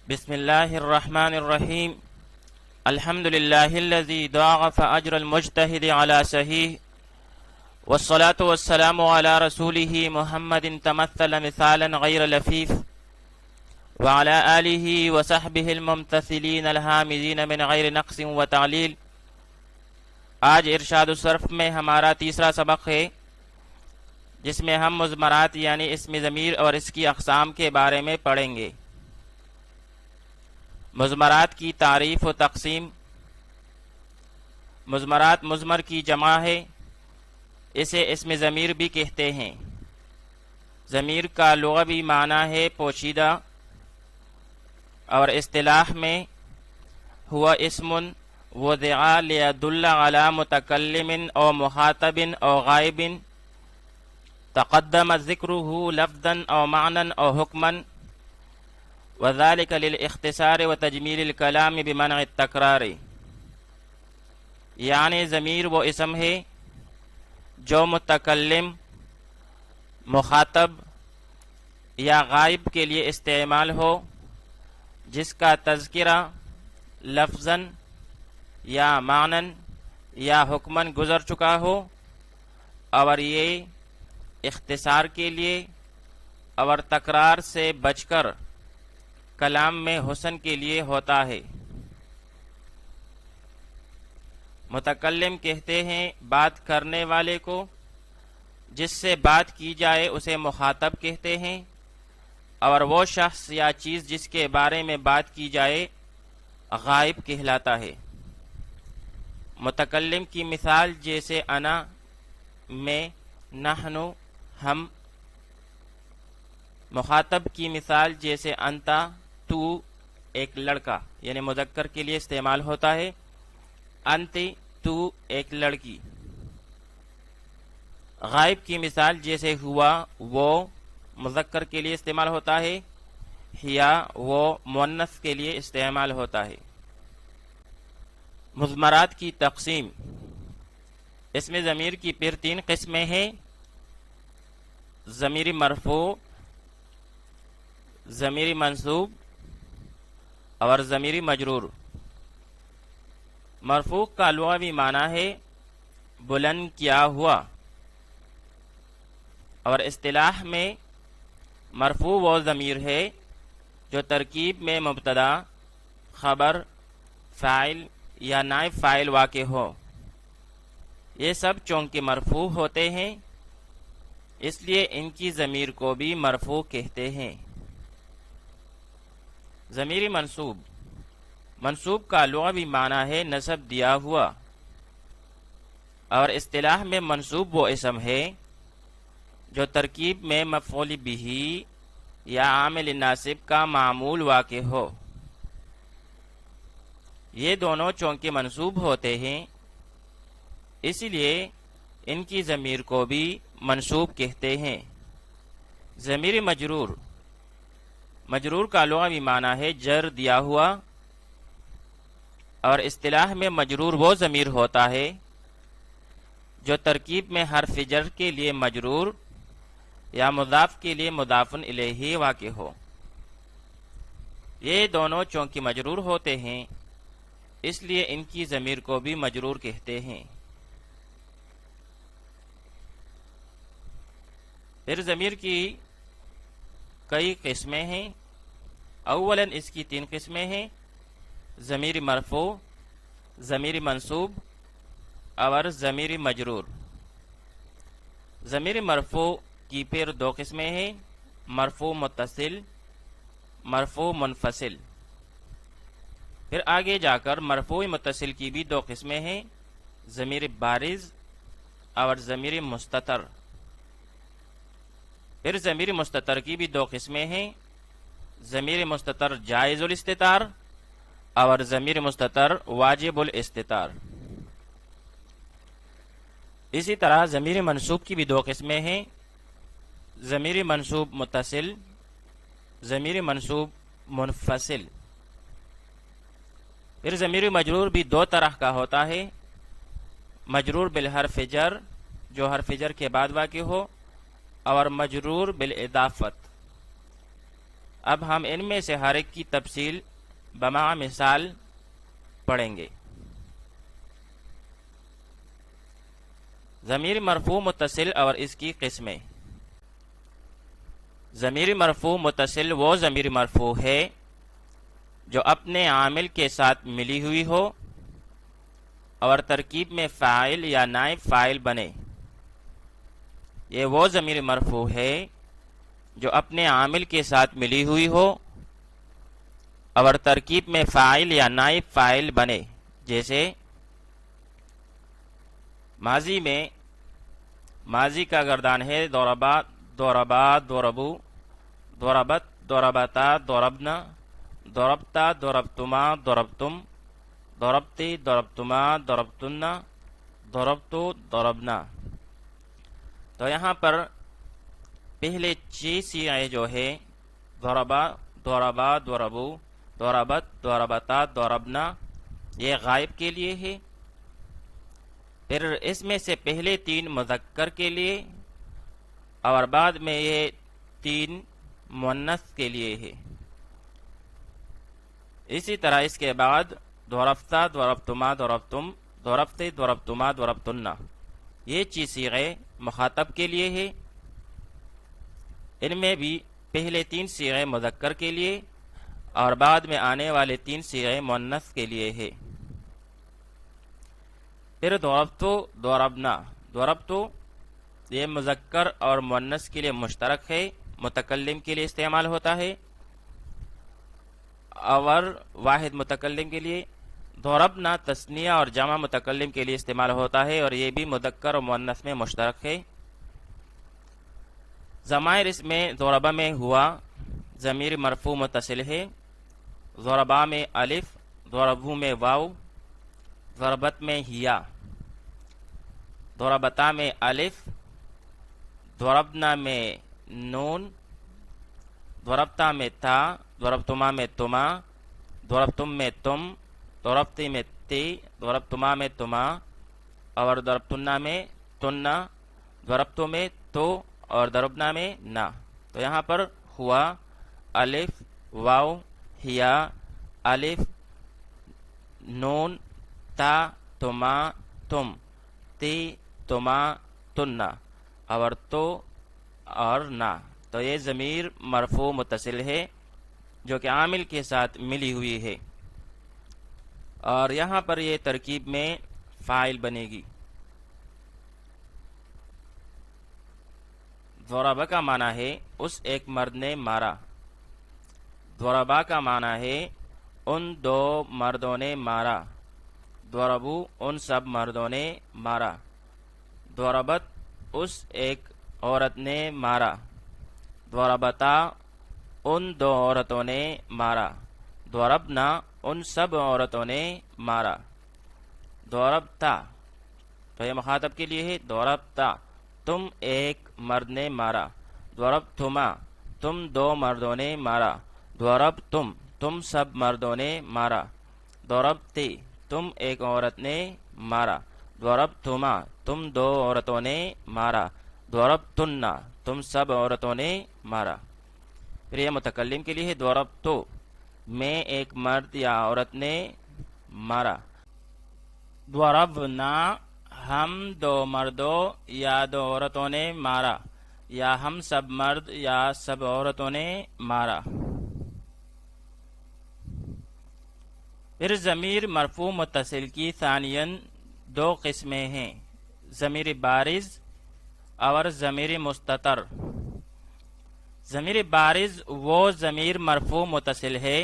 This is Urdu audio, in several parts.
بسم الله الرحمن الرحيم. الحمد لله الذي ضاعف أجر المجتهد على سهيه، والصلاة والسلام على رسوله محمد تمثل مثالا غير لفيف، وعلى آله وصحبه الممتثلين الحامدين من غير نقص وتعليل. آج ارشاد الصرف میں ہمارا تیسرا سبق ہے، جس میں ہم مضمرات یعنی اسم ضمیر اور اس کی اقسام کے بارے میں پڑھیں گے۔ مضمرات کی تعریف و تقسیم۔ مضمرات مضمر کی جمع ہے، اسے اسم ضمیر بھی کہتے ہیں۔ ضمیر کا لغوی معنی ہے پوشیدہ، اور اصطلاح میں ہوا اسم وضع لیدل علی متکلم او مخاطب او غائب تقدم ذکرہ لفظا او معنی او حکما، وذلك للاختصار وتجمیل الکلام بمنع التکرار۔ یعنی ضمیر وہ اسم ہے جو متکلم، مخاطب یا غائب کے لیے استعمال ہو، جس کا تذکرہ لفظاً یا معنن یا حکماً گزر چکا ہو، اور یہ اختصار کے لیے اور تکرار سے بچ کر کلام میں حسن کے لیے ہوتا ہے۔ متکلم کہتے ہیں بات کرنے والے کو، جس سے بات کی جائے اسے مخاطب کہتے ہیں، اور وہ شخص یا چیز جس کے بارے میں بات کی جائے غائب کہلاتا ہے۔ متکلم کی مثال جیسے انا، میں، نحنو، ہم۔ مخاطب کی مثال جیسے انتا، تو، ایک لڑکا یعنی مذکر کے لیے استعمال ہوتا ہے، انتی، تو، ایک لڑکی۔ غائب کی مثال جیسے ہوا، وہ، مذکر کے لیے استعمال ہوتا ہے، ہیا، وہ، مؤنث کے لیے استعمال ہوتا ہے۔ مضمرات کی تقسیم۔ اسم ضمیر کی پھر تین قسمیں ہیں: ضمیر مرفوع، ضمیر منصوب اور ضمیر مجرور۔ مرفوع کا لغوی معنی ہے بلند کیا ہوا، اور اصطلاح میں مرفوع وہ ضمیر ہے جو ترکیب میں مبتدا، خبر، فاعل یا نائب فاعل واقع ہو۔ یہ سب چونکہ مرفوع ہوتے ہیں، اس لیے ان کی ضمیر کو بھی مرفوع کہتے ہیں۔ ضمیر منصوب۔ منصوب کا لغوی معنی ہے نسب دیا ہوا، اور اصطلاح میں منصوب وہ اسم ہے جو ترکیب میں مفعول بہ یا عامل ناصب کا معمول واقع ہو۔ یہ دونوں چونکہ منصوب ہوتے ہیں، اس لیے ان کی ضمیر کو بھی منصوب کہتے ہیں۔ ضمیر مجرور۔ مجرور کا لغوی معنی ہے جر دیا ہوا، اور اصطلاح میں مجرور وہ ضمیر ہوتا ہے جو ترکیب میں حرف جر کے لیے مجرور یا مضاف کے لیے مضاف الیہ واقع ہو۔ یہ دونوں چونکہ مجرور ہوتے ہیں، اس لیے ان کی ضمیر کو بھی مجرور کہتے ہیں۔ پھر ضمیر کی کئی قسمیں ہیں۔ اولاً اس کی تین قسمیں ہیں: ضمیر مرفوع، ضمیر منصوب اور ضمیر مجرور۔ ضمیر مرفوع کی پھر دو قسمیں ہیں: مرفوع متصل، مرفوع منفصل۔ پھر آگے جا کر مرفوع متصل کی بھی دو قسمیں ہیں: ضمیر بارز اور ضمیر مستتر۔ پھر ضمیر مستتر کی بھی دو قسمیں ہیں: ضمیر مستتر جائز الاستتار اور ضمیر مستتر واجب الاستتار۔ اسی طرح ضمیر منصوب کی بھی دو قسمیں ہیں: ضمیر منصوب متصل، ضمیر منصوب منفصل۔ پھر ضمیر مجرور بھی دو طرح کا ہوتا ہے: مجرور بالحرف جر، جو حرف جر کے بعد واقع ہو، اور مجرور بالاضافت۔ اب ہم ان میں سے ہر ایک کی تفصیل بما مثال پڑھیں گے۔ ضمیر مرفوع متصل اور اس کی قسمیں۔ ضمیر مرفوع متصل وہ ضمیر مرفوع ہے جو اپنے عامل کے ساتھ ملی ہوئی ہو اور ترکیب میں فاعل یا نائب فاعل بنے۔ یہ وہ ضمیر مرفوع ہے جو اپنے عامل کے ساتھ ملی ہوئی ہو اور ترکیب میں فاعل یا نائب فاعل بنے، جیسے ماضی میں ماضی کا گردان ہے ضربا ضربا ضربو، ضربت ضربتا ضربنا، ضربتا ضربتما ضربتم، ضربتی ضربتما ضربتنا، ضربتو ضربنا۔ تو یہاں پر پہلے 6 صیغے جو ہے ضربا ضربا ضربو، ضربت ضربتا ضربنا، یہ غائب کے لیے ہے۔ پھر اس میں سے پہلے 3 مذکر کے لیے اور بعد میں یہ 3 مؤنث کے لیے ہے۔ اسی طرح اس کے بعد ضربتا ضربتما ضربتم، ضربتے ضربتما ضربتن، یہ 6 صیغے مخاطب کے لیے ہے۔ ان میں بھی پہلے 3 صیغے مذکر کے لیے اور بعد میں آنے والے 3 صیغے مؤنث کے لیے ہے۔ پھر ضربتو ضربنا، ضربتو یہ مذکر اور مؤنث کے لیے مشترک ہے، متکلم کے لیے استعمال ہوتا ہے اور واحد متکلم کے لیے۔ ضربنا تثنیہ اور جمع متکلم کے لیے استعمال ہوتا ہے اور یہ بھی مذکر اور مؤنث میں مشترک ہے۔ ضمائر اس میں ضربہ میں ہوا ضمیر مرفوع متصل ہے، ضربا میں الف، ضربو میں واو، ضربت میں ہیا، ضربتا میں الف، ضربنا میں نون، ضربتا میں تا، ضربتما میں تما، ضربتم میں تم، ضربتی میں تی، ضربتما میں تما اور ضربتنا میں تننا، ضربتو میں تو اور ضربنا میں نا۔ تو یہاں پر ہوا الف واو ہیا الف نون تا تما تم تی تما تننا اور تو اور نا۔ تو یہ ضمیر مرفوع متصل ہے جو کہ عامل کے ساتھ ملی ہوئی ہے اور یہاں پر یہ ترکیب میں فاعل بنے گی۔ ضربہ کا معنی ہے اس ایک مرد نے مارا، ضربہ کا معنی ہے ان 2 مردوں نے مارا، ضربو ان سب مردوں نے مارا، ضربت اس ایک عورت نے مارا، ضربتا ان 2 عورتوں نے مارا، ضربنا ان سب عورتوں نے مارا، ضربتا تو یہ مخاطب کے لیے ہے، ضربتا تم ایک مرد نے مارا، ضربتما تم 2 مردوں نے مارا، ضربتم تم سب مردوں نے مارا، ضربتی تم ایک عورت نے مارا، ضربتما تم 2 عورتوں نے مارا، ضربتنا تم سب عورتوں نے مارا۔ پھر یہ متکلم کے لیے ہے، ضربتو میں ایک مرد یا عورت نے مارا، ضربنا ہم 2 مردوں یا 2 عورتوں نے مارا یا ہم سب مرد یا سب عورتوں نے مارا۔ پھر ضمیر مرفوع متصل کی ثانیاً 2 قسمیں ہیں، ضمیر بارز اور ضمیر مستتر۔ ضمیر بارز وہ ضمیر مرفوع متصل ہے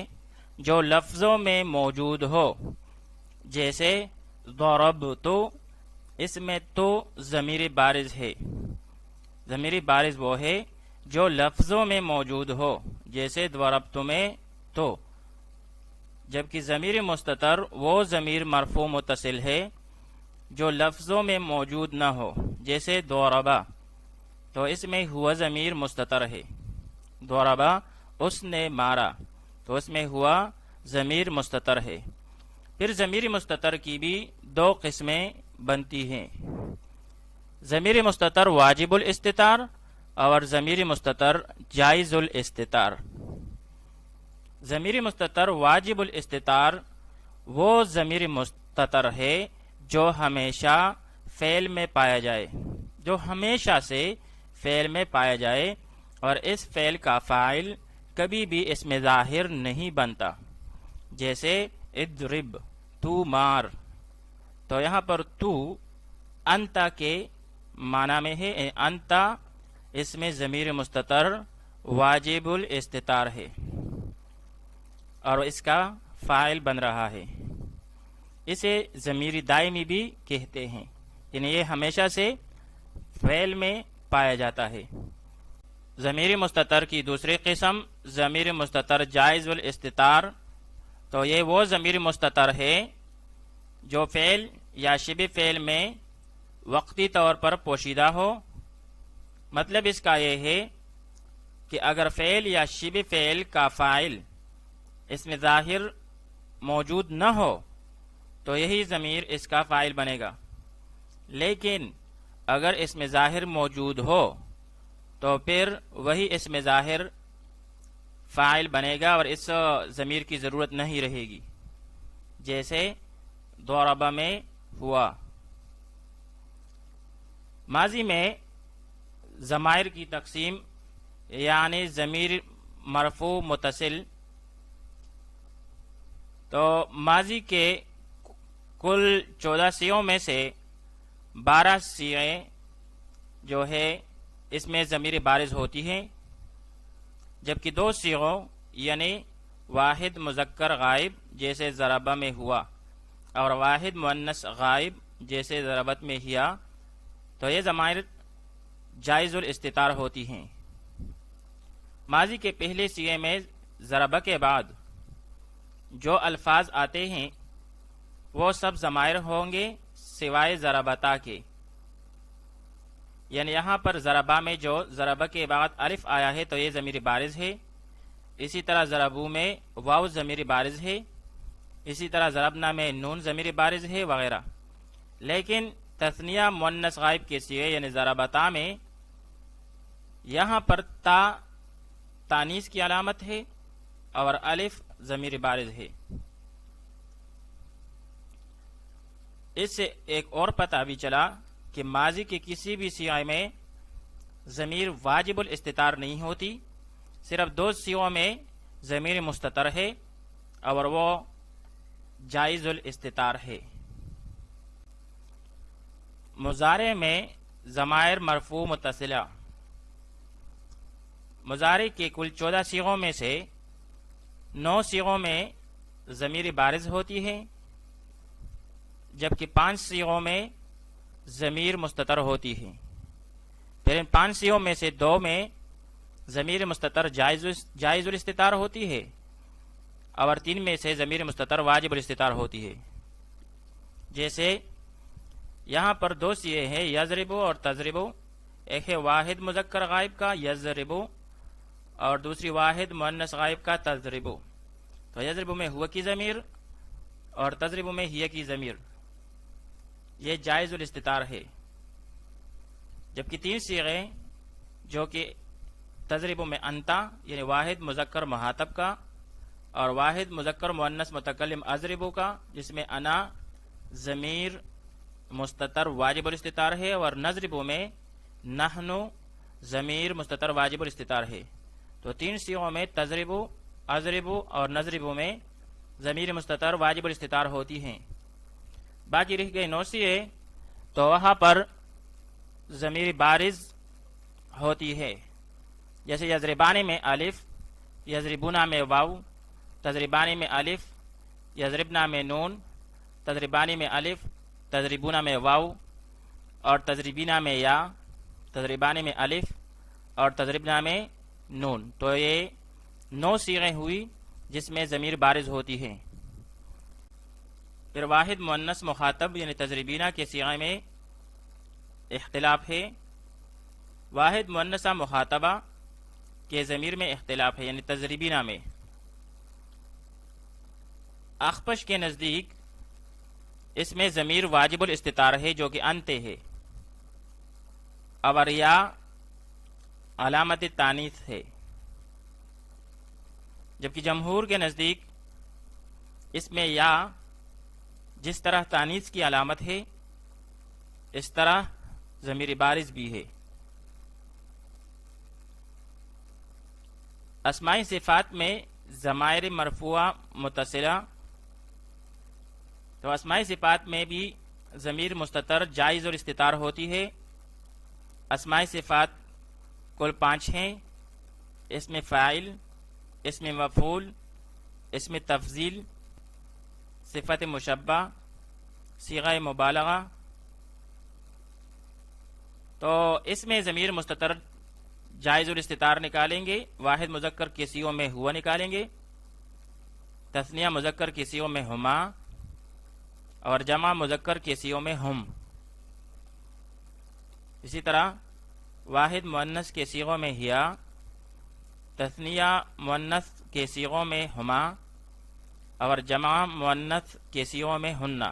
جو لفظوں میں موجود ہو، جیسے ضربتو، اس میں تو ضمیر بارز ہے۔ ضمیر بارز وہ ہے جو لفظوں میں موجود ہو، جیسے ضربتو میں تو، جبکہ ضمیر مستتر وہ ضمیر مرفوع متصل ہے جو لفظوں میں موجود نہ ہو، جیسے ضربا، تو اس میں ہوا ضمیر مستتر ہے۔ ضربا اس نے مارا، تو اس میں ہوا ضمیر مستتر ہے۔ پھر ضمیر مستتر کی بھی 2 قسمیں بنتی ہیں، ضمیر مستتر واجب الاستتار اور ضمیر مستتر جائز الاستتار۔ ضمیر مستتر واجب الاستتار وہ ضمیر مستتر ہے جو ہمیشہ فعل میں پایا جائے، جو ہمیشہ سے فعل میں پایا جائے، اور اس فعل کا فاعل کبھی بھی اس میں ظاہر نہیں بنتا، جیسے اضرب، تو مار۔ تو یہاں پر تو انتا کے معنی میں ہے، انتا اس میں ضمیر مستتر واجب الاستتار ہے اور اس کا فاعل بن رہا ہے۔ اسے ضمیر دائمی بھی کہتے ہیں، یعنی یہ ہمیشہ سے فعل میں پایا جاتا ہے۔ ضمیر مستتر کی دوسری قسم ضمیر مستتر جائز الاستتار، تو یہ وہ ضمیر مستتر ہے جو فعل یا شبہ فعل میں وقتی طور پر پوشیدہ ہو۔ مطلب اس کا یہ ہے کہ اگر فعل یا شبہ فعل کا فاعل اس میں ظاہر موجود نہ ہو تو یہی ضمیر اس کا فاعل بنے گا، لیکن اگر اس میں ظاہر موجود ہو تو پھر وہی اس میں ظاہر فاعل بنے گا اور اس ضمیر کی ضرورت نہیں رہے گی، جیسے ضرب میں ہوا۔ ماضی میں ضمائر کی تقسیم یعنی ضمیر مرفوع متصل، تو ماضی کے کل 14 صیغوں میں سے 12 صیغیں جو ہے اس میں ضمیر بارز ہوتی ہیں، جبکہ 2 صیغوں یعنی واحد مذکر غائب جیسے ضرب میں ہوا اور واحد مؤنث غائب جیسے ضربت میں ہیا، تو یہ ضمائر جائز الاستتار ہوتی ہیں۔ ماضی کے پہلے صیغے میں ضرب کے بعد جو الفاظ آتے ہیں وہ سب ضمائر ہوں گے سوائے ضربتا کے، یعنی یہاں پر ضربا میں جو ضرب کے بعد الف آیا ہے تو یہ ضمیر بارز ہے، اسی طرح ضربو میں واو ضمیر بارز ہے، اسی طرح ضربنا میں نون ضمیر بارز ہے وغیرہ۔ لیکن تثنیہ مؤنث غائب کے صیغے یعنی ضربتا میں یہاں پر تا تانیث کی علامت ہے اور الف ضمیر بارز ہے۔ اس سے ایک اور پتہ بھی چلا کہ ماضی کے کسی بھی صیغے میں ضمیر واجب الاستتار نہیں ہوتی، صرف 2 صیغوں میں ضمیر مستتر ہے اور وہ جائز الاستتار ہے۔ مضارع میں ضمائر مرفوع متصلہ، مضارع کے کل 14 صیغوں میں سے 9 صیغوں میں ضمیر بارز ہوتی ہے، جبکہ 5 صیغوں میں ضمیر مستتر ہوتی ہے۔ پھر ان 5 صیغوں میں سے 2 میں ضمیر مستتر جائز الاستتار ہوتی ہے اور 3 میں سے ضمیر مستتر واجب الاستتار ہوتی ہے۔ جیسے یہاں پر 2 صیغے ہیں یضربو اور تضربو، ایک ہے واحد مذکر غائب کا یضربو اور دوسری واحد مؤنث غائب کا تضربو، تو یضربو میں ہوا کی ضمیر اور تضربو میں ہی کی ضمیر، یہ جائز الاستتار ہے۔ جبکہ 3 صیغے جو کہ تضربو میں انتا یعنی واحد مذکر مخاطب کا اور واحد مذکر مؤنث متکلم اضربو کا، جس میں انا ضمیر مستتر واجب الاستتار ہے، اور نضربو میں نحنو ضمیر مستتر واجب الاستتار ہے۔ تو 3 صیغوں میں تضربو، اضربو اور نضربو میں ضمیر مستتر واجب الاستتار ہوتی ہیں۔ باقی رہ گئے 9 صیغے تو وہاں پر ضمیر بارز ہوتی ہے، جیسے یضربانی میں الف، یضربونا میں واو، تضربانی میں الف، یضربنا میں نون، تضربانی میں الف، تضربونا میں واو اور تضربینا میں یا، تضربانی میں الف اور تضربنا میں نون، تو یہ 9 صیغیں ہوئی جس میں ضمیر بارز ہوتی ہے۔ پھر واحد مؤنث مخاطب یعنی تضربینہ کے صیغے میں اختلاف ہے، واحد مؤنثہ مخاطبہ کے ضمیر میں اختلاف ہے یعنی تضربینہ میں۔ اخفش کے نزدیک اس میں ضمیر واجب الاستتار ہے جو کہ انتے ہے، اور یا علامت تانیث ہے۔ جبکہ جمہور کے نزدیک اس میں یا جس طرح تانیث کی علامت ہے اس طرح ضمیر بارز بھی ہے۔ اسماء صفات میں ضمائر مرفوعہ متصلہ، تو اسماء صفات میں بھی ضمیر مستتر جائز اور استتار ہوتی ہے۔ اسماء صفات کل 5 ہیں: اسم فاعل، اسم مفعول، اسم تفضیل، صفت مشبہ، صیغہ مبالغہ۔ تو اس میں ضمیر مستتر جائز اور استتار نکالیں گے، واحد مذکر کے صیغوں میں ہوا نکالیں گے، تثنیہ مذکر کے صیغوں میں ہما، اور جمع مذکر کے صیغوں میں ہم۔ اسی طرح واحد مؤنث کے صیغوں میں ہیا، تثنیہ مؤنث کے صیغوں میں ہما، اور جمع مؤنث کے صیغوں میں ہنہ۔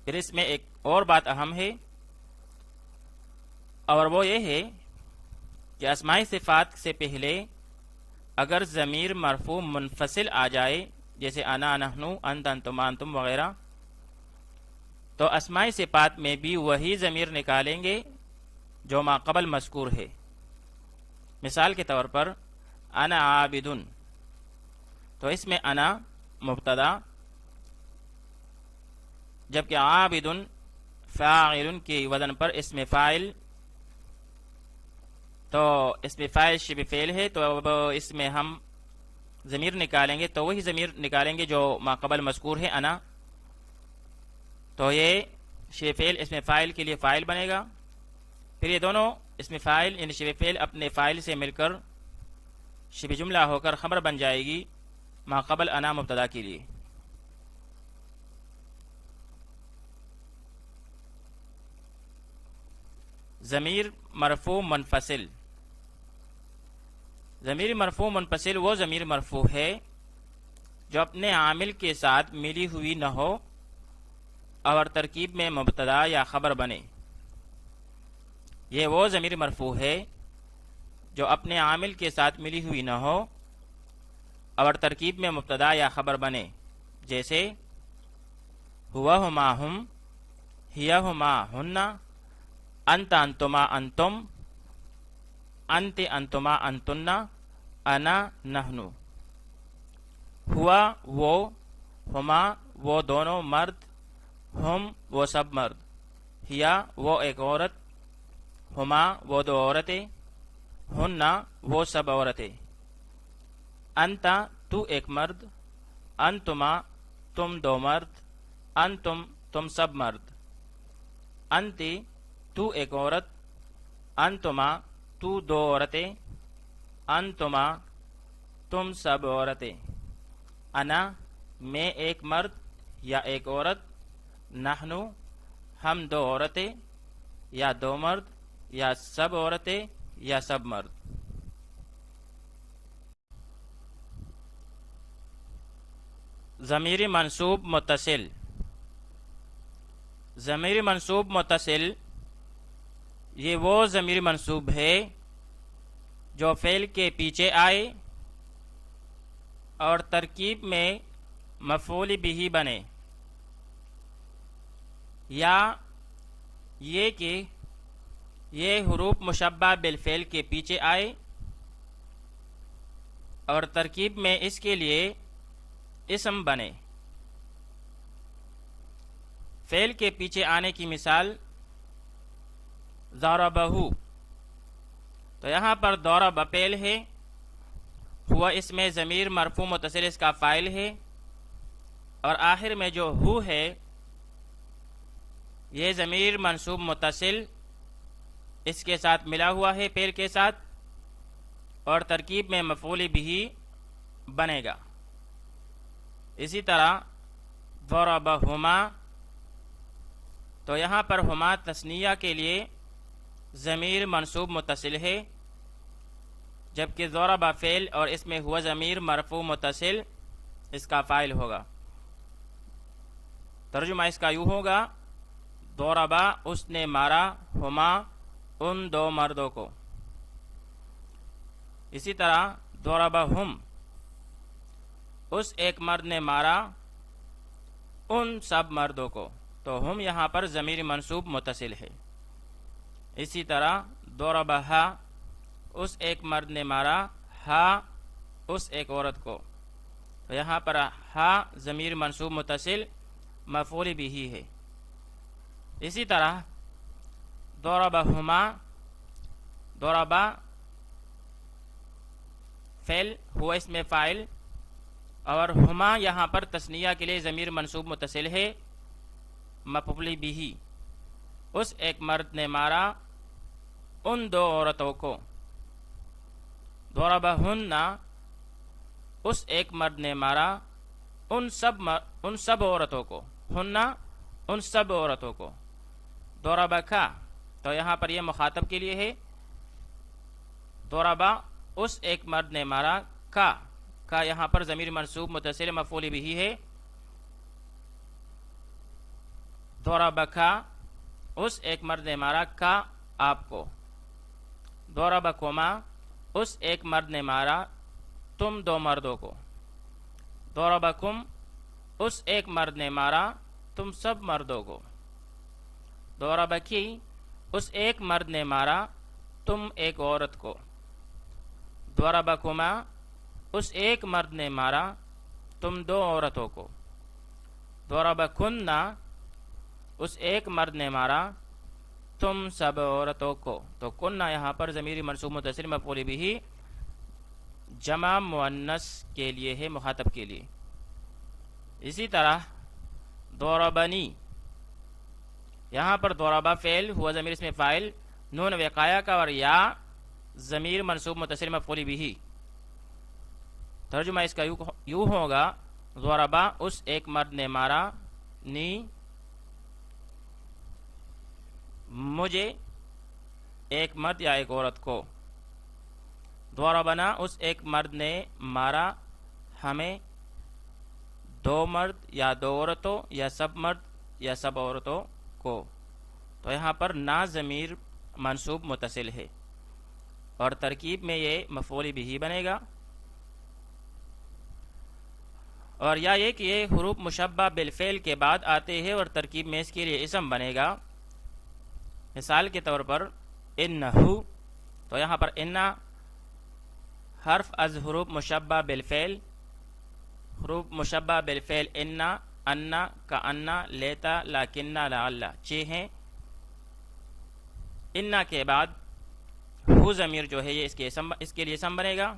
پھر اس میں ایک اور بات اہم ہے، اور وہ یہ ہے کہ اسماء صفات سے پہلے اگر ضمیر مرفوع منفصل آ جائے، جیسے انا، نحنو، انت، انتما، انتم وغیرہ، تو اسماء صفات میں بھی وہی ضمیر نکالیں گے جو ما قبل مذکور ہے۔ مثال کے طور پر انا عابدن، تو اس میں انا مبتدا، جبکہ عابدن فاعل کی وزن پر اسم فاعل، تو اسم فاعل شبہ فعل ہے، تو اب اس میں ہم ضمیر نکالیں گے، تو وہی ضمیر نکالیں گے جو ما قبل مذکور ہے انا، تو یہ شبہ فعل اسم فاعل کے لیے فاعل بنے گا۔ پھر یہ دونوں اسم فاعل یعنی شبہ فعل اپنے فاعل سے مل کر شبہ جملہ ہو کر خبر بن جائے گی ما قبل انا مبتدا کے لیے۔ ضمیر مرفوع منفصل، ضمیر مرفوع منفصل وہ ضمیر مرفوع ہے جو اپنے عامل کے ساتھ ملی ہوئی نہ ہو اور ترکیب میں مبتدا یا خبر بنے۔ یہ وہ ضمیر مرفوع ہے جو اپنے عامل کے ساتھ ملی ہوئی نہ ہو اور ترکیب میں مبتدا یا خبر بنے، جیسے ہوا ہما ہم، ہیا ہما ہنہ، انت انتما انتم، انت انتما انتن، انا نحنو۔ ہوا وہ، ہما وہ دونوں مرد، ہم وہ سب مرد، ہیا وہ ایک عورت، ہما وہ 2 عورتیں، ہننا وہ سب عورتیں، انتا تو ایک مرد، انتما تم 2 مرد، انتم تم سب مرد، انتی تو ایک عورت، انتما تو 2 عورتیں، انتما تم سب عورتیں، انا میں ایک مرد یا ایک عورت، نحنو ہم 2 عورتیں یا 2 مرد یا سب عورتیں یا سب مرد۔ ضمیر منصوب متصل، ضمیر منصوب متصل یہ وہ ضمیر منصوب ہے جو فعل کے پیچھے آئے اور ترکیب میں مفعول بھی بنے، یا یہ کہ یہ حروف مشبہ بالفعل کے پیچھے آئے اور ترکیب میں اس کے لیے اسم بنے۔ فعل کے پیچھے آنے کی مثال ضربہ، تو یہاں پر ضرب فعل ہے، ہوا اس میں ضمیر مرفوع متصل اس کا فاعل ہے، اور آخر میں جو ہو ہے یہ ضمیر منصوب متصل اس کے ساتھ ملا ہوا ہے فعل کے ساتھ، اور ترکیب میں مفعول بھی بنے گا۔ اسی طرح ضربہما، تو یہاں پر ہما تثنیہ کے لیے ضمیر منصوب متصل ہے، جبکہ ضرب فعل اور اس میں ہوا ضمیر مرفوع متصل اس کا فاعل ہوگا۔ ترجمہ اس کا یوں ہوگا، ضربا اس نے مارا، ہما ان 2 مردوں کو۔ اسی طرح ضربہم، اس ایک مرد نے مارا ان سب مردوں کو، تو ہم یہاں پر ضمیر منصوب متصل ہے۔ اسی طرح ضربہا، اس ایک مرد نے مارا ہا اس ایک عورت کو، تو یہاں پر ہا ضمیر منصوب متصل مفعول بھی ہے۔ اسی طرح ضربہما، ضربا فعل ہوا اس میں فاعل، اور ہما یہاں پر تثنیہ کے لیے ضمیر منصوب متصل ہے مفعول بھی۔ اس ایک مرد نے مارا ان دو عورتوں کو، ضربہن، اس ایک مرد نے مارا ان سب عورتوں کو، ہن ان سب عورتوں کو۔ ضربکا، تو یہاں پر یہ مخاطب کے لیے ہے، ضربا اس ایک مرد نے مارا کا یہاں پر ضمیر منصوب متصل مفعول بھی ہے۔ ضربکا، اس ایک مرد نے مارا کا آپ کو۔ ضربکما، اس ایک مرد نے مارا تم دو مردوں کو۔ ضربکم، اس ایک مرد نے مارا تم سب مردوں کو۔ ضربکی، اس ایک مرد نے مارا تم ایک عورت کو۔ ضربکما، اس ایک مرد نے مارا تم دو عورتوں کو۔ ضربکن، اس ایک مرد نے مارا تم سب عورتوں کو۔ تو کننا یہاں پر ضمیر منصوب متصل مفعول بھی جمع مؤنث کے لیے ہے، مخاطب کے لیے۔ اسی طرح ضربنی، یہاں پر ضربہ فعل ہوا ضمیر اس میں فاعل، نون وقایہ کا اور یا ضمیر منصوب متصل مفعول بھی۔ ترجمہ اس کا یوں ہوگا، ضربہ اس ایک مرد نے مارا نی مجھے، ایک مرد یا ایک عورت کو۔ ضربنا، اس ایک مرد نے مارا ہمیں، دو مرد یا دو عورتوں یا سب مرد یا سب عورتوں کو۔ تو یہاں پر نا ضمیر منصوب متصل ہے، اور ترکیب میں یہ مفعول بھی بنے گا، اور یا یہ کہ یہ حروف مشبہ بالفعل کے بعد آتے ہیں اور ترکیب میں اس کے لیے اسم بنے گا۔ مثال کے طور پر انہو، تو یہاں پر انا حرف از حروف مشبہ بالفعل، حروف مشبہ بالفعل انا، انا، کانا، لیتا، لاکنہ، لعل، 6 ہیں۔ انا کے بعد ہو ضمیر جو ہے یہ اس کے لیے اسم بنے گا۔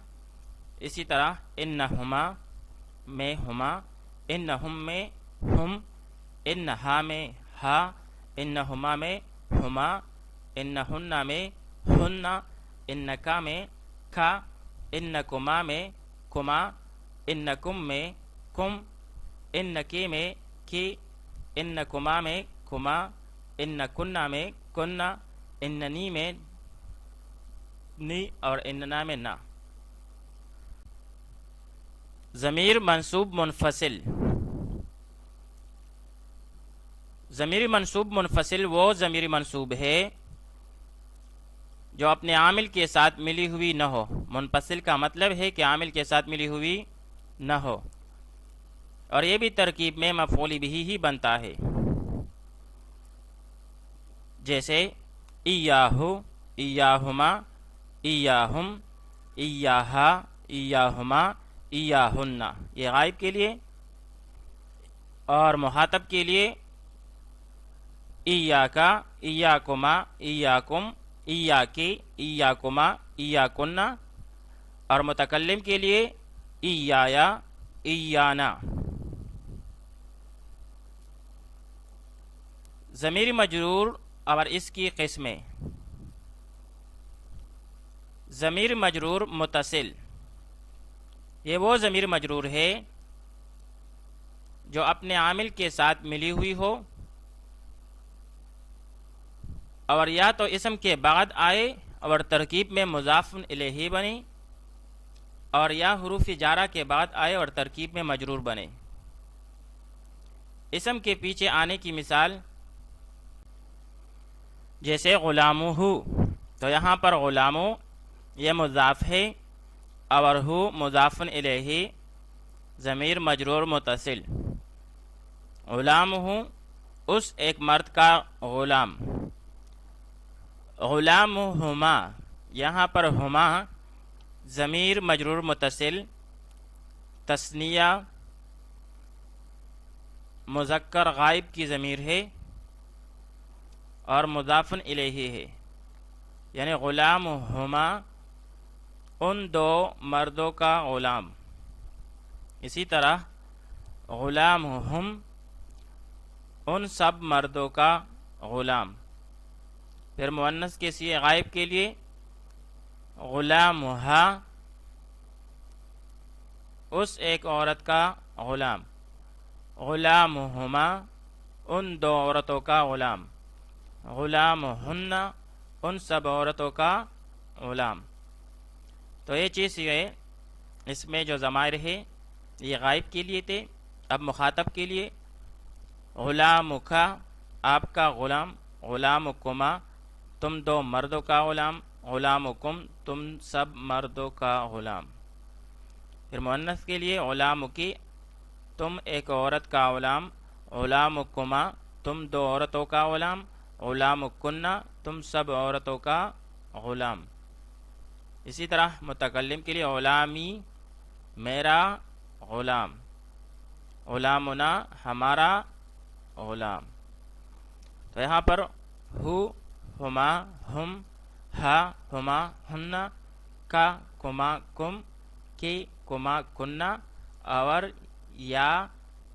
اسی طرح انہما میں ہما، انہم میں ہم، انہا میں ہا، انہما میں ہما، انہن میں ہن، انکا میں کھا، انکما میں کما، انکم میں کم، انکی میں کی، انکما میں کما، انکنہ میں کنہ، اننی میں نی، اور اننا میں نا۔ ضمیر منصوب منفصل، ضمیر منصوب منفصل وہ ضمیر منصوب ہے جو اپنے عامل کے ساتھ ملی ہوئی نہ ہو۔ منفصل کا مطلب ہے کہ عامل کے ساتھ ملی ہوئی نہ ہو، اور یہ بھی ترکیب میں مفعول بھی ہی بنتا ہے، جیسے ایاہو، ایاہما، ایاہم، ایاہا، ایاہما، ایاہن، یہ غائب کے لیے، اور مخاطب کے لیے ایاکا، ایاکما، ایاکم، ایاکی، ایاکما، ایاکن، اور متکلم کے لیے ایایا، ایانا۔ ضمیر مجرور اور اس کی قسمیں۔ ضمیر مجرور متصل، یہ وہ ضمیر مجرور ہے جو اپنے عامل کے ساتھ ملی ہوئی ہو، اور یا تو اسم کے بعد آئے اور ترکیب میں مضاف الیہ بنے، اور یا حروف جارہ کے بعد آئے اور ترکیب میں مجرور بنے۔ اسم کے پیچھے آنے کی مثال جیسے غلامہ، تو یہاں پر غلامو یہ مضاف ہے، اور ہو مضاف الیہ ضمیر مجرور متصل، غلام ہوں اس ایک مرد کا غلام، غلام ہما، یہاں پر ہما ضمیر مجرور متصل تثنیہ مذکر غائب کی ضمیر ہے اور مضاف الیہ ہے، یعنی غلام ہما ان دو مردوں کا غلام۔ اسی طرح غلام ہم ان سب مردوں کا غلام۔ پھر مؤنث کے صیغہ غائب کے لیے غلام ہا اس ایک عورت کا غلام، غلام ہما ان دو عورتوں کا غلام، غلام ہن ان سب عورتوں کا غلام۔ تو یہ چیز یہ ہے، اس میں جو ضمائر ہے یہ غائب کے لیے تھے، اب مخاطب کے لیے غلامکا آپ کا غلام، غلامکما تم دو مردوں کا غلام، غلامکم تم سب مردوں کا غلام۔ پھر مؤنث کے لیے غلامکی تم ایک عورت کا غلام، غلامکما تم دو عورتوں کا غلام، غلامکنہ تم سب عورتوں کا غلام۔ اسی طرح متکلم کے لیے غلامی میرا غلام، غلامنا ہمارا غلام۔ تو یہاں پر ہو ہما ہم، ہا ہما ہن، کا کما کم، کی کما کنہ، اور یا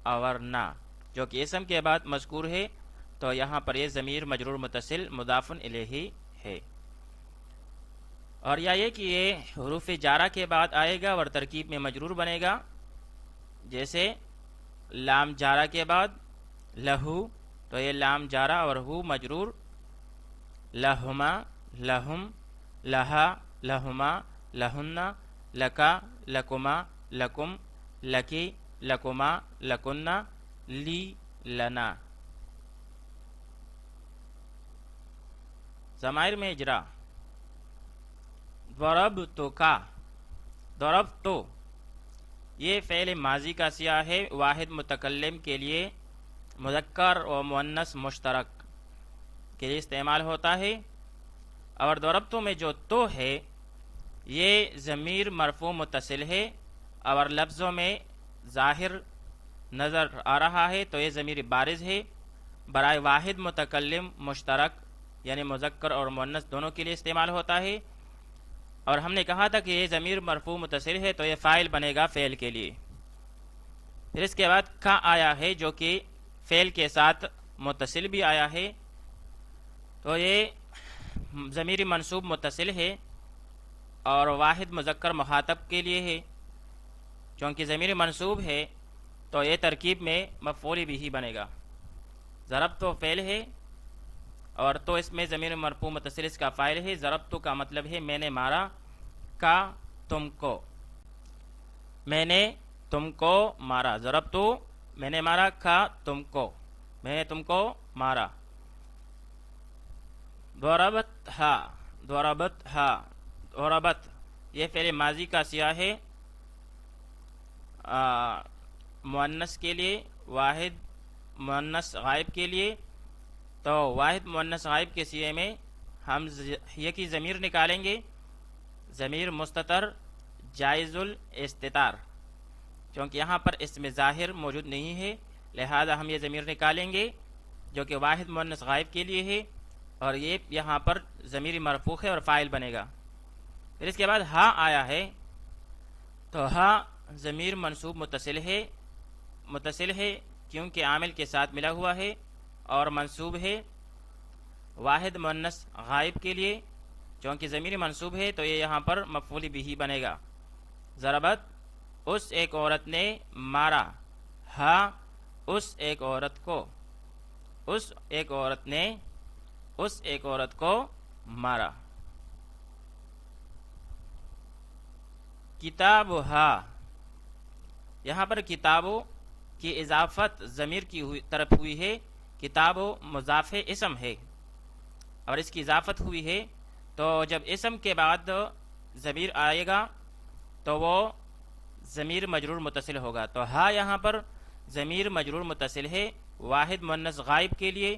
اور نا جو کہ اسم کے بعد مذکور ہے، تو یہاں پر یہ ضمیر مجرور متصل مضاف الیہ ہے۔ اور یا یہ کہ یہ حروف جارہ کے بعد آئے گا اور ترکیب میں مجرور بنے گا، جیسے لام جارہ کے بعد لہو، تو یہ لام جارہ اور ہو مجرور، لہما لہم، لہا لہما، لہن، لکا لکما، لکم، لکی لکما، لکنہ، لی لنا۔ ضمائر میں اجرا ضربتو کا، ضربتو یہ فعل ماضی کا سیاق ہے، واحد متکلم کے لیے مذکر و مؤنث مشترک کے لیے استعمال ہوتا ہے۔ اور ضربتو میں جو تو ہے یہ ضمیر مرفوع متصل ہے اور لفظوں میں ظاہر نظر آ رہا ہے، تو یہ ضمیر بارز ہے، برائے واحد متکلم مشترک یعنی مذکر اور مؤنث دونوں کے لیے استعمال ہوتا ہے۔ اور ہم نے کہا تھا کہ یہ ضمیر مرفوع متصل ہے تو یہ فاعل بنے گا فعل کے لیے۔ پھر اس کے بعد کا آیا ہے جو کہ فعل کے ساتھ متصل بھی آیا ہے، تو یہ ضمیر منصوب متصل ہے اور واحد مذکر مخاطب کے لیے ہے، چونکہ ضمیر منصوب ہے تو یہ ترکیب میں مفعول بھی بنے گا۔ ضرب تو فعل ہے اور تو اس میں ضمیر مرفوع متصل اس کا فاعل ہے۔ ضربتو کا مطلب ہے میں نے مارا، کا تم کو، میں نے تم کو مارا، ضربتو میں نے مارا، کا تم کو میں نے تم کو مارا۔ ضربت ہا، ضربت ہا، ضربت یہ فعل ماضی کا سیاق ہے، مؤنث کے لیے، واحد مؤنث غائب کے لیے۔ تو واحد مؤنث غائب کے سیغے میں ہم یہ کی ضمیر نکالیں گے، ضمیر مستتر جائز الاستتار، چونکہ یہاں پر اس میں ظاہر موجود نہیں ہے، لہذا ہم یہ ضمیر نکالیں گے جو کہ واحد مؤنث غائب کے لیے ہے، اور یہ یہاں پر ضمیر مرفوع ہے اور فاعل بنے گا۔ پھر اس کے بعد ہا آیا ہے، تو ہا ضمیر منصوب متصل ہے کیونکہ عامل کے ساتھ ملا ہوا ہے اور منصوب ہے واحد مؤنث غائب کے لیے، چونکہ ضمیر منصوب ہے تو یہ یہاں پر مفعول بھی بنے گا۔ ضربت اس ایک عورت نے مارا، ہا اس ایک عورت کو، اس ایک عورت نے اس ایک عورت کو مارا۔ کتابھا، یہاں پر کتابوں کی اضافت ضمیر کی طرف ہوئی ہے، کتاب مضاف اسم ہے اور اس کی اضافت ہوئی ہے، تو جب اسم کے بعد ضمیر آئے گا تو وہ ضمیر مجرور متصل ہوگا. تو ہا یہاں پر ضمیر مجرور متصل ہے واحد مؤنث غائب کے لیے،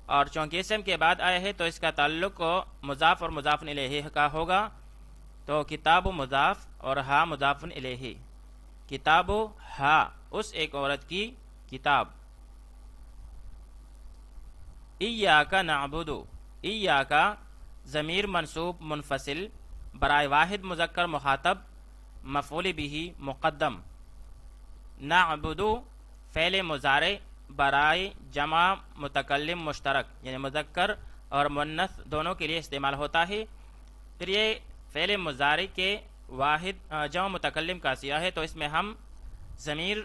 اور چونکہ اسم کے بعد آیا ہے تو اس کا تعلق مضاف اور مضاف الیہ کا ہوگا. تو کتاب مضاف اور ہا مضاف الیہ. کتاب ہا اس ایک عورت کی کتاب. ایاک نعبد، ایاک ضمیر منصوب منفصل برائے واحد مذکر مخاطب مفعول به مقدم. نعبد فعل مضارع برائے جمع متکلم مشترک یعنی مذکر اور مؤنث دونوں کے لیے استعمال ہوتا ہے. پھر یہ فعل مضارع کے واحد جمع متکلم کا سیغہ ہے، تو اس میں ہم ضمیر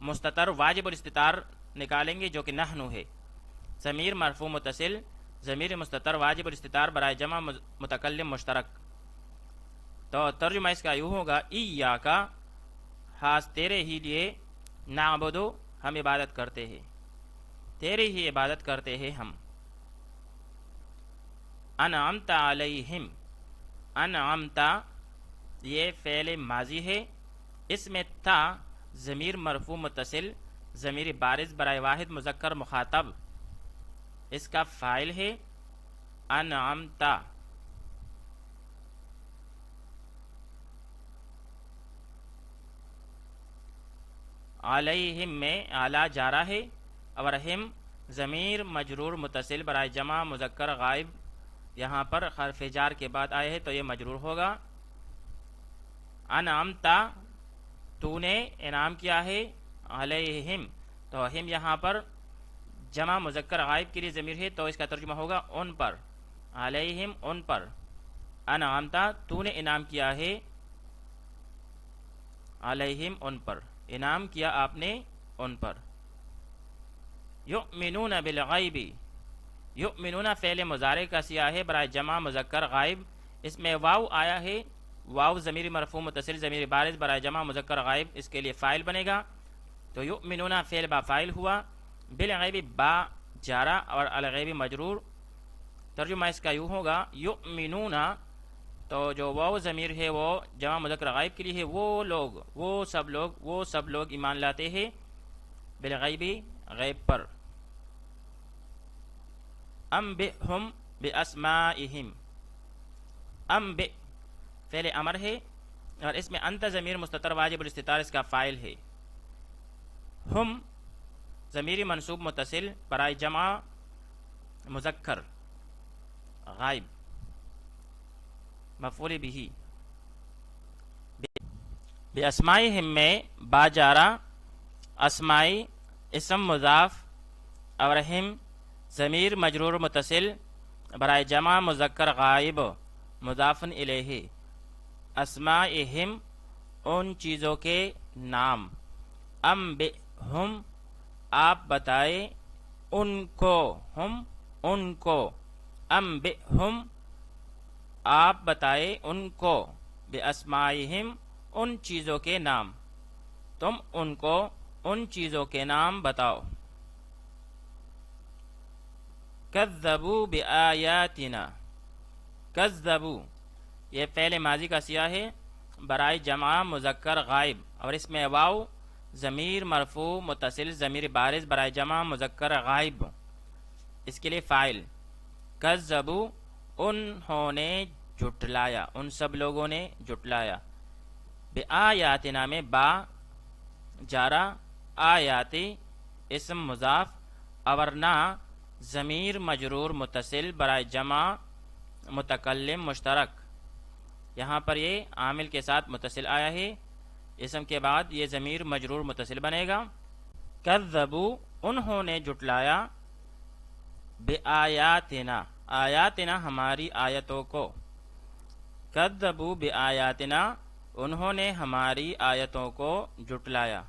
مستتر واجب الاستتار نکالیں گے جو کہ نحن ہے. ضمیر مرفوع متصل ضمیر مستتر واجب الاستتار برائے جمع متکلم مشترک. تو ترجمہ اس کا یوں ہوگا ایاک خاص تیرے ہی لیے، نعبد ہم عبادت کرتے ہیں، تیرے ہی عبادت کرتے ہیں ہم. انعمت علیہم، انعمت یہ فعل ماضی ہے، اس میں تا ضمیر مرفوع متصل ضمیر بارز برائے واحد مذکر مخاطب اس کا فاعل ہے. انعمت علیہم میں اعلیٰ جارہ ہے، اور ہم ضمیر مجرور متصل برائے جمع مذکر غائب یہاں پر حرف جار کے بعد آئے ہے تو یہ مجرور ہوگا. انعمت تو نے انعام کیا ہے، علیہم تو ہم یہاں پر جمع مذکر غائب کے لیے ضمیر ہے تو اس کا ترجمہ ہوگا ان پر، علیہم ان پر. انعمت تو نے انعام کیا ہے، علیہم ان پر انعام کیا آپ نے ان پر. یؤمنون بالغیب، یؤمنون فعل مضارع کا سیغہ ہے برائے جمع مذکر غائب، اس میں واو آیا ہے، واو ضمیر مرفوع متصل ضمیر بارز برائے جمع مذکر غائب اس کے لیے فاعل بنے گا. تو یؤمنون فعل با فاعل ہوا، بالغیب با جارہ اور الغیب مجرور. ترجمہ اس کا یوں ہوگا یؤمنون تو جو واو ضمیر ہے وہ جمع مذکر غائب کے لیے ہے، وہ لوگ وہ سب لوگ ایمان لاتے ہیں بالغیب غیب پر. انبئہم باسمائہم، انبئ فعل امر ہے اور اس میں انت ضمیر مستتر واجب الاستتار اس کا فاعل ہے. ہم ضمیر منصوب متصل برائے جمع مذکر غائب مفعول به. باسمائہم میں با جارہ، اسمائی اسم مضاف اور ہم ضمیر مجرور متصل برائے جمع مذکر غائب مضاف الیہ. اسمائہم ان چیزوں کے نام. انبئہم آپ بتائے ان کو، ہم ان کو. انبئہم آپ بتائے ان کو، باسمائہم ان چیزوں کے نام، تم ان کو ان چیزوں کے نام بتاؤ. کذبوا بآیاتنا، کذبوا یہ فعل ماضی کا سیغہ ہے برائے جمع مذکر غائب اور اس میں واو ضمیر مرفوع متصل ضمیر بارز برائے جمع مذکر غائب اس کے لیے فاعل. کذبوا انہوں نے جھٹلایا، ان سب لوگوں نے جھٹلایا. بآیاتنا میں با جارہ، آیاتی اسم مضاف اور نا ضمیر مجرور متصل برائے جمع متکلم مشترک. یہاں پر یہ عامل کے ساتھ متصل آیا ہے، اسم کے بعد یہ ضمیر مجرور متصل بنے گا. کذبوا انہوں نے جھٹلایا، بآیاتنا آیاتنا ہماری آیتوں کو. کذبوا بآیاتنا انہوں نے ہماری آیتوں کو جھٹلایا.